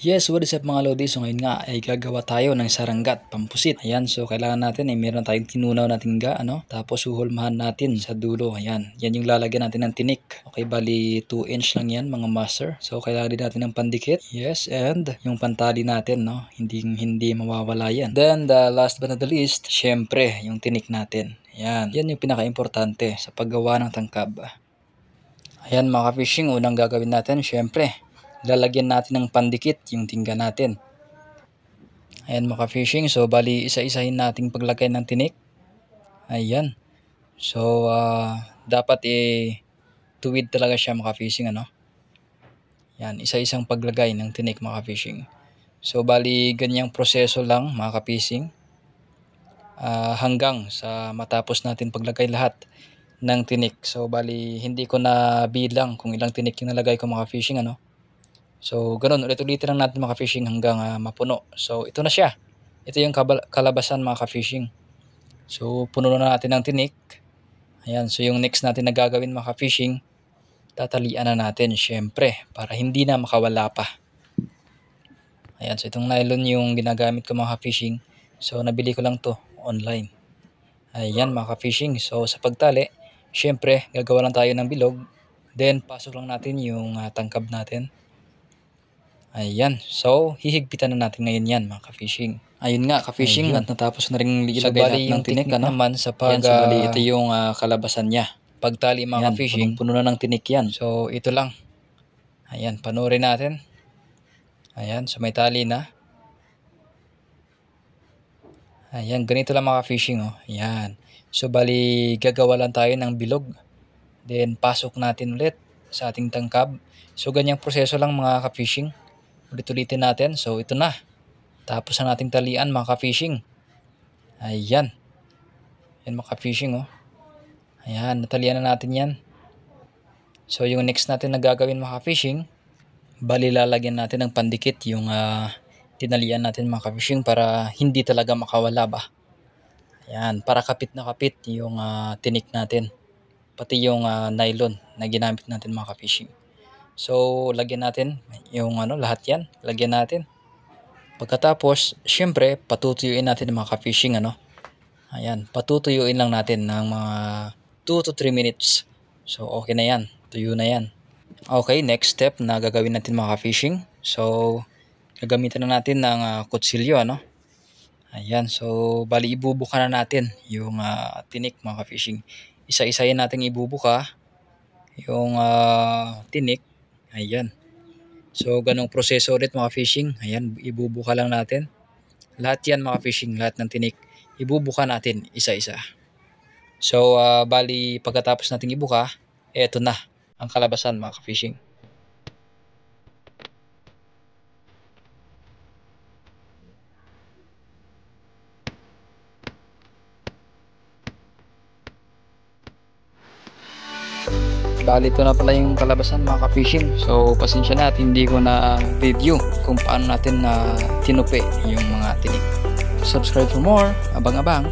Yes, what is up mga Lodi? So ngayon nga ay gagawa tayo ng saranggat pampusit. Ayan, so kailangan natin ay meron tayong tinunaw na tingga, tapos huhulmahan natin sa dulo. Ayan, yan yung lalagyan natin ng tinik. Okay, bali 2 inch lang yan mga master. So kailangan din natin ng pandikit. Yes, and yung pantali natin, hindi mawawala yan. Then the last but not the least, syempre yung tinik natin. Ayan, yan yung pinaka-importante sa paggawa ng tangkab. Ayan mga fishing, unang gagawin natin, syempre lalagyan natin ng pandikit yung tingga natin. Ayan mga fishing, so bali isa-isahin nating paglagay ng tinik. Ayan, so dapat tuwid talaga siya mga fishing, Yan, isa-isang paglagay ng tinik mga fishing. So bali ganyang proseso lang mga fishing, hanggang sa matapos natin paglagay lahat ng tinik. So bali hindi ko na bilang kung ilang tinik yung nalagay ko mga fishing, So ganun, ulit-ulitin lang natin mga fishing hanggang mapuno. So ito na siya. Ito yung kalabasan mga fishing. So puno na natin ng tinik. Ayan, so yung next natin na gagawin mga fishing, tatalian na natin syempre para hindi na makawala pa. Ayan, so itong nylon yung ginagamit ko mga fishing. So nabili ko lang to online. Ayan mga fishing, so sa pagtali, syempre gagawa lang tayo ng bilog. Then pasok lang natin yung tangkab natin. Ayan, so hihigpitan na natin ngayon yan mga ka-fishing. Ayun nga ka-fishing, at natapos na rin ilagay lahat ng tinik naman sa pag so, ito yung kalabasan niya. Pagtali mga ka-fishing, puno na ng tinik yan. So ito lang. Ayan, panurin natin. Ayan, so may tali na. Ayan, ganito lang mga ka-fishing. Ayan, so bali gagawa lang tayo ng bilog. Then pasok natin ulit sa ating tangkab. So ganyang proseso lang mga ka-fishing. Ulit-ulitin natin. So ito na. Tapos na nating talian mga ka-fishing. Ayan. Yan mga ka-fishing. Ayan. Natalian na natin yan. So yung next natin na gagawin mga ka-fishing, bali lalagyan natin ng pandikit yung tinalian natin mga ka-fishing para hindi talaga makawala ba. Ayan. Para kapit na kapit yung tinik natin. Pati yung nylon na ginamit natin mga ka-fishing. So lagyan natin yung lahat yan, lagyan natin. Pagkatapos, syempre patutuyuin natin ng mga ka-fishing, Ayan, patutuyuin lang natin ng mga 2 to 3 minutes. So okay na yan, tuyo na yan. Okay, next step na gagawin natin mga ka-fishing. So gagamitan na natin ng kutsilyo, Ayan, so bali ibubuka na natin yung tinik mga ka-fishing. Isa-isayin natin ibubuka yung tinik. Ayan. So ganong proseso ulit mga fishing. Ayan, ibubuka lang natin. Lahat yan mga fishing, lahat ng tinik ibubuka natin isa-isa. So bali pagkatapos natin ibuka, eto na ang kalabasan mga fishing. Bali ito na pala yung kalabasan mga ka-fishing. So pasensya na at hindi ko na review kung paano natin na tinupi yung mga tinik. Subscribe for more. Abang-abang.